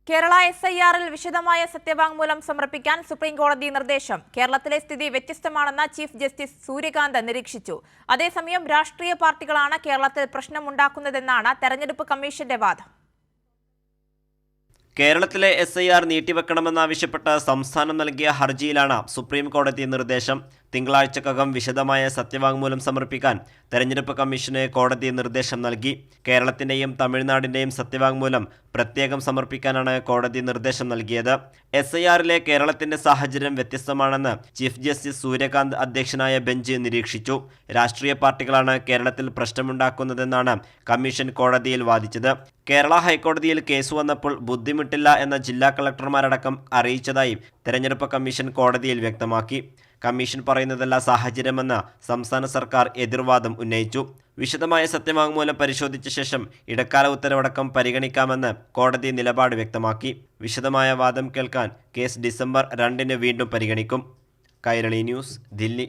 കേരള SIR-ൽ വിശദമായ സത്യവാങ്മൂലം സമർപ്പിക്കാൻ സുപ്രീംകോടതി നിർദ്ദേശം. കേരളത്തിലെ സ്ഥിതി വ്യത്യസ്തമാണെന്ന് ചീഫ് ജസ്റ്റിസ് സൂര്യകാന്ത് നിരീക്ഷിച്ചു. അതേസമയം രാഷ്ട്രീയ പാർട്ടികളാണ് കേരളത്തിൽ പ്രശ്നമുണ്ടാക്കുന്നതെന്നാണ് തെരഞ്ഞെടുപ്പ് കമ്മീഷന്റെ വാദം. കേരളത്തിലെ SIR നീട്ടിവെക്കണമെന്നാവശ്യപ്പെട്ട് സംസ്ഥാനം നൽകിയ ഹർജിയിലാണ് സുപ്രീം കോടതി നിർദ്ദേശം. തിങ്കളാഴ്ചക്കകം വിശദമായ സത്യവാങ്മൂലം സമർപ്പിക്കാൻ തെരഞ്ഞെടുപ്പ് കമ്മീഷന് കോടതി നിർദ്ദേശം നൽകി. കേരളത്തിൻ്റെയും തമിഴ്നാടിൻ്റെയും സത്യവാങ്മൂലം പ്രത്യേകം സമർപ്പിക്കാനാണ് കോടതി നിർദ്ദേശം നൽകിയത്. SIR-ലെ കേരളത്തിന്റെ സാഹചര്യം വ്യത്യസ്തമാണെന്ന് ചീഫ് ജസ്റ്റിസ് സൂര്യകാന്ത് അധ്യക്ഷനായ ബെഞ്ച് നിരീക്ഷിച്ചു. രാഷ്ട്രീയ പാർട്ടികളാണ് കേരളത്തിൽ പ്രശ്നമുണ്ടാക്കുന്നതെന്നാണ് കമ്മീഷൻ കോടതിയിൽ വാദിച്ചത്. കേരള ഹൈക്കോടതിയിൽ കേസ് വന്നപ്പോൾ ബുദ്ധിമുട്ടില്ല എന്ന ജില്ലാ കളക്ടർമാരടക്കം അറിയിച്ചതായി തെരഞ്ഞെടുപ്പ് കമ്മീഷൻ കോടതിയിൽ വ്യക്തമാക്കി. കമ്മീഷൻ പറയുന്നതല്ല സാഹചര്യമെന്ന് സംസ്ഥാന സർക്കാർ എതിർവാദം ഉന്നയിച്ചു. വിശദമായ സത്യവാങ്മൂലം പരിശോധിച്ച ശേഷം ഇടക്കാല ഉത്തരവടക്കം പരിഗണിക്കാമെന്ന് കോടതി നിലപാട് വ്യക്തമാക്കി. വിശദമായ വാദം കേൾക്കാൻ കേസ് ഡിസംബർ 2 വീണ്ടും പരിഗണിക്കും. കൈരളി ന്യൂസ്, ദില്ലി.